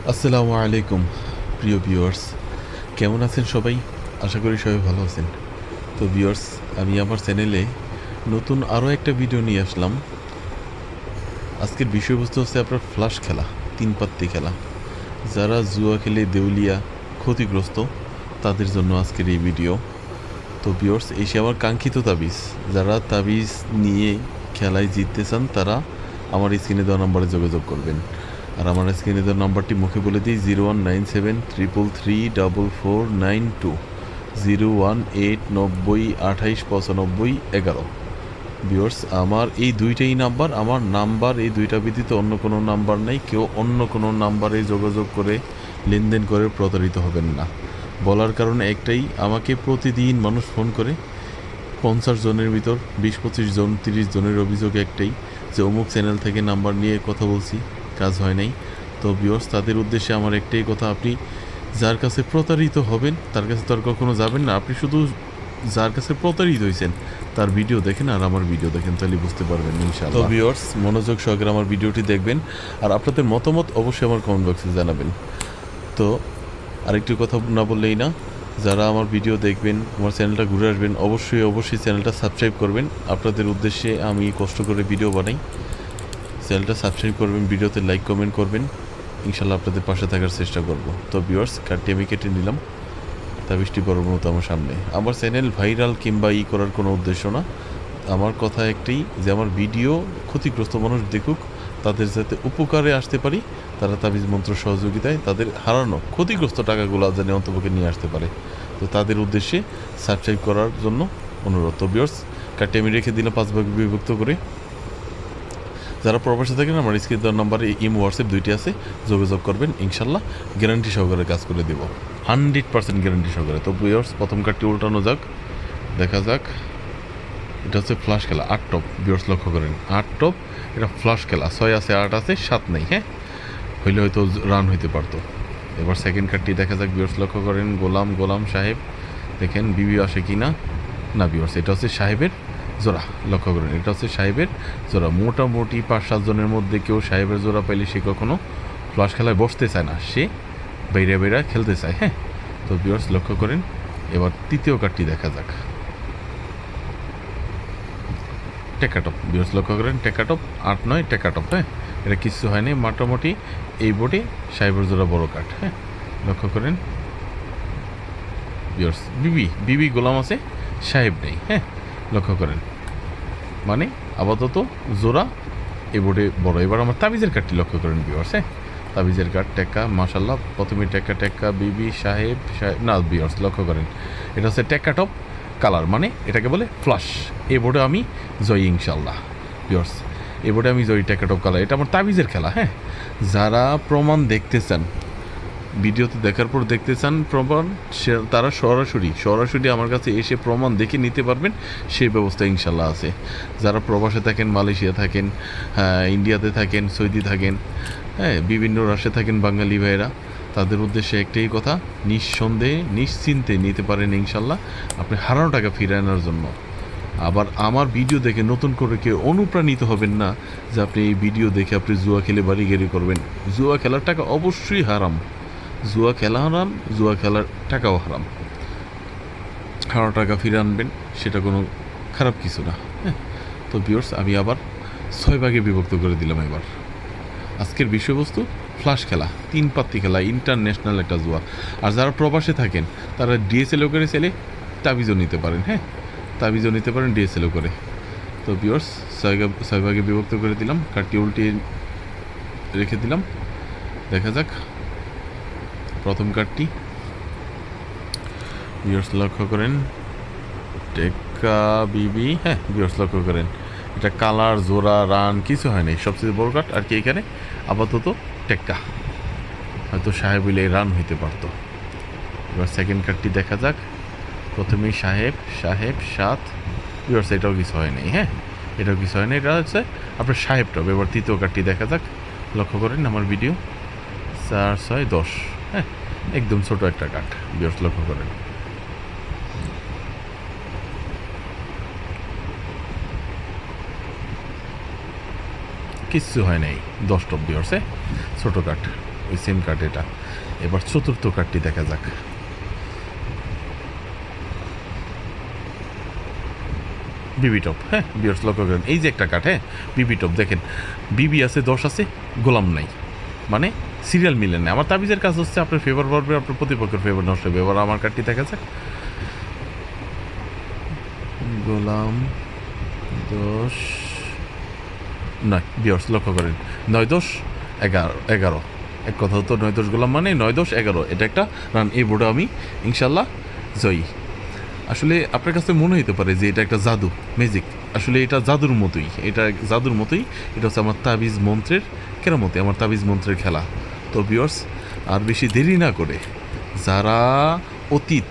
আসসালামু আলাইকুম প্রিয় ভিউয়ার্স, কেমন আছেন সবাই? আশা করি সবাই ভালো আছেন। তো ভিউয়ার্স, আমি আমার চ্যানেলে নতুন আরও একটা ভিডিও নিয়ে আসলাম। আজকের বিষয়বস্তু হচ্ছে আপনার ফ্লাশ খেলা, তিন পাত্তি খেলা। যারা জুয়া খেলে দেউলিয়া, ক্ষতিগ্রস্ত, তাদের জন্য আজকের এই ভিডিও। তো ভিউয়ার্স, এই সে আমার কাঙ্ক্ষিত তাবিজ। যারা তাবিজ নিয়ে খেলায় জিততে চান তারা আমার স্ক্রিনে দেওয়া নম্বরে যোগাযোগ করবেন। আর আমার স্ক্রিনে দেওয়া নাম্বারটি মুখে বলে দিই, 019733344492, 01890289511। ভিউয়ার্স, আমার এই দুইটাই নাম্বার, আমার নাম্বার এই দুইটা ব্যতীত অন্য কোনো নাম্বার নেই। কেউ অন্য কোনো নাম্বারে যোগাযোগ করে লেনদেন করে প্রতারিত হবেন না। বলার কারণ একটাই, আমাকে প্রতিদিন মানুষ ফোন করে 50 জনের ভিতর 20-25 জন 30 জনের অভিযোগ একটাই, যে অমুক চ্যানেল থেকে নাম্বার নিয়ে কথা বলছি, কাজ হয় নাই। তো ভিউয়ার্স, তাদের উদ্দেশ্যে আমার একটাই কথা, আপনি যার কাছে প্রতারিত হবেন তার কাছে তো আর কখনো যাবেন না। আপনি শুধু যার কাছে প্রতারিত হয়েছেন তার ভিডিও দেখেন আর আমার ভিডিও দেখেন, তাহলে বুঝতে পারবেন ইনশাআল্লাহ। তো ভিউয়ার্স, মনোযোগ সহকারে আমার ভিডিওটি দেখবেন আর আপনাদের মতামত অবশ্যই আমার কমেন্ট বক্সে জানাবেন। তো আরেকটি কথা না বললেই না, যারা আমার ভিডিও দেখবেন, আমার চ্যানেলটা ঘুরে আসবেন, অবশ্যই চ্যানেলটা সাবস্ক্রাইব করবেন। আপনাদের উদ্দেশ্যে আমি কষ্ট করে ভিডিও বানাই। চ্যানেলটা সাবস্ক্রাইব করবেন, ভিডিওতে লাইক কমেন্ট করবেন, ইনশাল্লাহ আপনাদের পাশে থাকার চেষ্টা করব। তো ভিউয়ার্স, কার্ডটি আমি কেটে নিলাম, তাবিজটি বড় মতো আমার সামনে। আমার চ্যানেল ভাইরাল কিংবা করার কোনো উদ্দেশ্য না। আমার কথা একটাই, যে আমার ভিডিও ক্ষতিগ্রস্ত মানুষ দেখুক, তাদের যাতে উপকারে আসতে পারি, তারা তাবিজ মন্ত্র সহযোগিতায় তাদের হারানো ক্ষতিগ্রস্ত টাকাগুলো যেন অন্তপক্ষে নিয়ে আসতে পারে। তো তাদের উদ্দেশ্যে সাবস্ক্রাইব করার জন্য অনুরোধ। তো ভিউয়ার্স, কার্ডটি আমি রেখে দিলাম 5 ভাগে বিভক্ত করে। যারা প্রবাসে থাকেন, আমার স্ক্রিন দেওয়ার নাম্বারে ইমো হোয়াটসঅ্যাপ দুইটি আছে, যোগাযোগ করবেন, ইনশাল্লাহ গ্যারান্টি সহকারে কাজ করে দেব, 100% গ্যারান্টি সহকারে। তো ভিউয়ার্স, প্রথম কার্ডটি উল্টানো যাক, দেখা যাক। এটা হচ্ছে ফ্লাশ খেলা, 8 টপ। ভিউয়ার্স লক্ষ্য করেন, 8 টপ। এটা ফ্লাশ খেলা, 6 আছে, 8 আছে, 7 নেই। হ্যাঁ, হইলে হয়তো রান হইতে পারতো। এবার সেকেন্ড কার্ডটি দেখা যাক। ভিউয়ার্স লক্ষ্য করেন, গোলাম সাহেব, দেখেন বিবি আসে কি না। না ভিউয়ার্স, এটা হচ্ছে সাহেবের জোড়া। লক্ষ্য করেন, এটা হচ্ছে সাহেবের জোড়া। মোটামুটি 5-7 জনের মধ্যে কেউ সাহেবের জোড়া পাইলে সে কখনো ফ্লাশ খেলায় বসতে চায় না, সে বাইরে খেলতে চায়। হ্যাঁ, তো ভিউয়ার্স লক্ষ্য করেন। এবার তৃতীয় কার্ডটি দেখা যাক, টেকাটপ। ভিউয়ার্স লক্ষ্য করেন, টেকাটপ, 8-9 টেকাটপ। হ্যাঁ, এটা কিছু হয়নি, মোটামুটি এই বোর্ডে সাহেবের জোড়া বড় কাঠ। হ্যাঁ, লক্ষ্য করেন ভিউয়ার্স, বিবি গোলাম আছে, সাহেব নেই। হ্যাঁ, লক্ষ্য করেন, মানে আপাতত জোড়া এই বোর্ডে বড়। এবার আমার তাবিজের কার্ডটি লক্ষ্য করেন ভিউয়ার্স। হ্যাঁ, তাবিজের কার্ড টেক্কা, মাশাল্লাহ, প্রথমে টেক্কা বিবি সাহেব না। ভিউয়ার্স লক্ষ্য করেন, এটা হচ্ছে টেক্কা টপ কালার, মানে এটাকে বলে ফ্লাশ। এই বোর্ডে আমি জয়ী ইনশাল্লাহ। ভিউয়ার্স, এই বোর্ডে আমি জয়ী, টেক্কা টপ কালার। এটা আমার তাবিজের খেলা। হ্যাঁ, যারা প্রমাণ দেখতে চান, ভিডিওতে দেখার পর দেখতে চান প্রমাণ, তারা সরাসরি আমার কাছে এসে প্রমাণ দেখে নিতে পারবেন, সেই ব্যবস্থা ইনশাল্লাহ আছে। যারা প্রবাসে থাকেন, মালয়েশিয়া থাকেন, ইন্ডিয়াতে থাকেন, সৌদি থাকেন, হ্যাঁ, বিভিন্ন রাষ্ট্রে থাকেন বাঙালি ভাইয়েরা, তাদের উদ্দেশ্যে একটাই কথা, নিঃসন্দেহে নিশ্চিন্তে নিতে পারেন ইনশাল্লাহ আপনি হারানো টাকা ফিরে আনার জন্য। আবার আমার ভিডিও দেখে নতুন করে কেউ অনুপ্রাণিত হবেন না যে আপনি এই ভিডিও দেখে আপনি জুয়া খেলে বাড়ি গাড়ি করবেন। জুয়া খেলার টাকা অবশ্যই হারাম, জুয়া খেলা হারাম, জুয়া খেলার টাকাও হারাম। হারানো টাকা ফিরে আনবেন, সেটা কোনো খারাপ কিছু না। হ্যাঁ, তো ভিউয়ার্স, আমি আবার 6 ভাগে বিভক্ত করে দিলাম। এবার আজকের বিষয়বস্তু ফ্লাশ খেলা, 3 পাত্তি খেলা, ইন্টারন্যাশনাল একটা জুয়া। আর যারা প্রবাসে থাকেন তারা ডিএসএলও করে চাইলে তাবিজও নিতে পারেন। হ্যাঁ, তাবিজও নিতে পারেন ডিএসএলও করে। তো ভিউয়ার্স, 6 ভাগে বিভক্ত করে দিলাম, কার্ডটি উল্টে রেখে দিলাম। দেখা যাক প্রথম কার্ডটি। ভিউয়ার্স লক্ষ্য করেন, টেক্কা বিবি। হ্যাঁ ভিউয়ার্স লক্ষ্য করেন, এটা কালার জোড়া রান কিছু হয়নি, সবচেয়ে বড় কাঠ। আর কি এখানে আপাতত টেক্কা, হয়তো সাহেব হইলে রান হইতে পারতো। এবার সেকেন্ড কার্ডটি দেখা যাক। প্রথমেই সাহেব 7। ভিউয়ার্স, এটাও কিছু হয়নি। হ্যাঁ, এটাও কিছু হয়নি, এটা হচ্ছে আপনার সাহেব টপ। এবার তৃতীয় কার্ডটি দেখা যাক। লক্ষ্য করেন আমার ভিডিও, 4, 6, 10। হ্যাঁ, একদম ছোট একটা কাঠ। ভিউয়ার্স লক্ষ্য করেন, কিচ্ছু হয় নাই, 10 টপ। ভিউয়ার্স, ছোটো কাঠ। ওই সেম কার্ড এটা। এবার চতুর্থ কার্ডটি দেখা যাক। বিবি টপ, হ্যাঁ ভিউয়ার্স লক্ষ্য করেন এই যে একটা কার্ড, হ্যাঁ বিবি টপ দেখেন, বিবি আছে 10 আছে, গোলাম নাই, মানে সিরিয়াল মিলে না। আমার তাবিজের কাজ হচ্ছে আপনার ফেভার পারবে, আপনার প্রতিপক্ষের ফেভার নষ্ট হবে। এবার আমার কার্ডটি দেখা যাক, গোলাম 10 নয়। ভিউয়ার্স লক্ষ্য করেন 9 10 11, এক কথা হতো 9 10 গোলাম মানে 9 10 11, এটা একটা রান। এই বোর্ডে আমি ইনশাল্লাহ জয়ী। আসলে আপনার কাছে মনে হতে পারে যে এটা একটা জাদু, ম্যাজিক, আসলে এটা জাদুর মতোই, এটা জাদুর মতোই। এটা হচ্ছে আমার তাবিজ মন্ত্রের কেরামতি, আমার তাবিজ মন্ত্রের খেলা। তো ভিউয়ার্স আর বেশি দেরি না করে যারা অতীত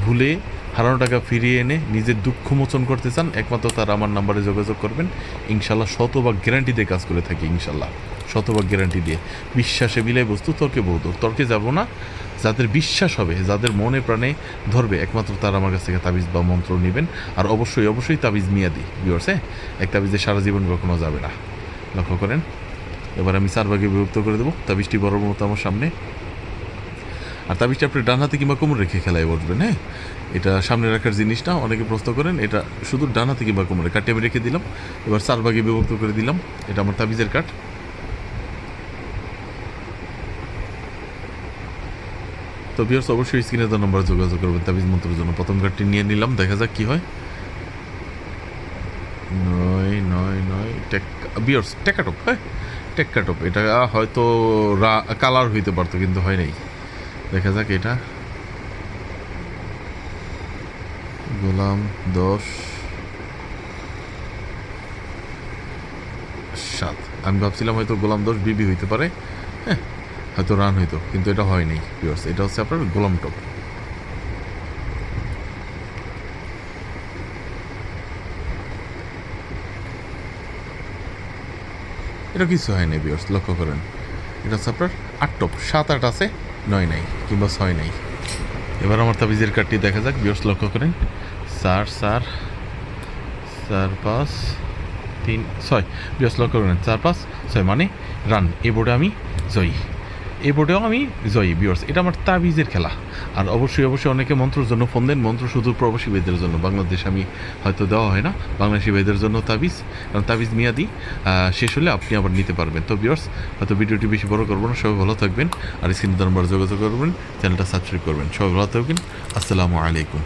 ভুলে হারানো টাকা ফিরিয়ে এনে নিজের দুঃখ মোচন করতে চান, একমাত্র তারা আমার নাম্বারে যোগাযোগ করবেন। ইনশাল্লাহ শতভাগ গ্যারান্টি দিয়ে কাজ করে থাকি, ইনশাল্লাহ শতভাগ গ্যারান্টি দিয়ে। বিশ্বাসে বিলাই বস্তু, তর্কে বহু দূর। তর্কে যাব না, যাদের বিশ্বাস হবে, যাদের মনে প্রাণে ধরবে, একমাত্র তারা আমার কাছ থেকে তাবিজ বা মন্ত্র নেবেন। আর অবশ্যই অবশ্যই তাবিজ মেয়াদি ভিউয়ার্স, হ্যাঁ এক তাবিজে সারা জীবন কখনো যাবে না। লক্ষ্য করেন এবার আমি 4 ভাগে বিভক্ত করে দেবো তাবিজটি বড় মতো আমার সামনে। আর তাবিজটা আপনি ডান হাতে কিংবা কোমর রেখে খেলায় বসবেন, হ্যাঁ এটা সামনে রাখার জিনিস না, অনেকে প্রশ্ন করেন। এটা শুধু ডান হাতে কিংবা কোমরে কাটে আমি রেখে দিলাম। এবার 4 ভাগে বিভক্ত করে দিলাম, এটা আমার তাবিজের কাঠ। তো ভিউয়ার্স অবশ্যই স্ক্রিনে দেওয়া নাম্বারে যোগাযোগ করবেন তাবিজ মন্ত্রের জন্য। প্রথম কার্ডটি নিয়ে নিলাম, দেখা যাক কী হয়। 9 9 9 ভিউয়ার্স টেকাটপ, হ্যাঁ টেকাটপ। এটা হয়তো কালার হইতে পারতো কিন্তু হয় নাই। দেখা যাক এটা গোলাম 10 7। আমি ভাবছিলাম হয়তো গোলাম 10 বিবি হইতে পারে, হ্যাঁ হয়তো রান হইতো, কিন্তু এটা হয় নাই ভিউয়ার্স। এটা হচ্ছে আপনার গোলাম টপ। এটা কিছু হয় নাই ভিউয়ার্স, লক্ষ্য করেন এটা হচ্ছে আপনার 8 টপ। 7 8 আছে, 9 নাই কিংবা 6 নাই। এবার আমার তাবিজের কার্ডটি দেখা যাক ভিউয়ার্স, লক্ষ্য করেন 4 4 4 5 3 6। ভিউয়ার্স লক্ষ্য করেন 4 5 6 মানে রান। এই বোর্ডে আমি জয়ী, এই বোর্ডেও আমি জয়ী ভিউয়ার্স। এটা আমার তাবিজের খেলা। আর অবশ্যই অবশ্যই অনেকে মন্ত্রের জন্য ফোন দেন, মন্ত্র শুধু প্রবাসী ভাইদের জন্য, বাংলাদেশ আমি হয়তো দেওয়া হয় না, বাংলাদেশি ভাইদের জন্য তাবিজ। কারণ তাবিজ মেয়াদি শেষ হলে আপনি আবার নিতে পারবেন। তো ভিউয়ার্স হয়তো ভিডিওটি বেশি বড় করবো না, সবাই ভালো থাকবেন। আর স্ক্রিনে নাম্বার যোগাযোগ করবেন, চ্যানেলটা সাবস্ক্রাইব করবেন। সবাই ভালো থাকবেন, আসসালামু আলাইকুম।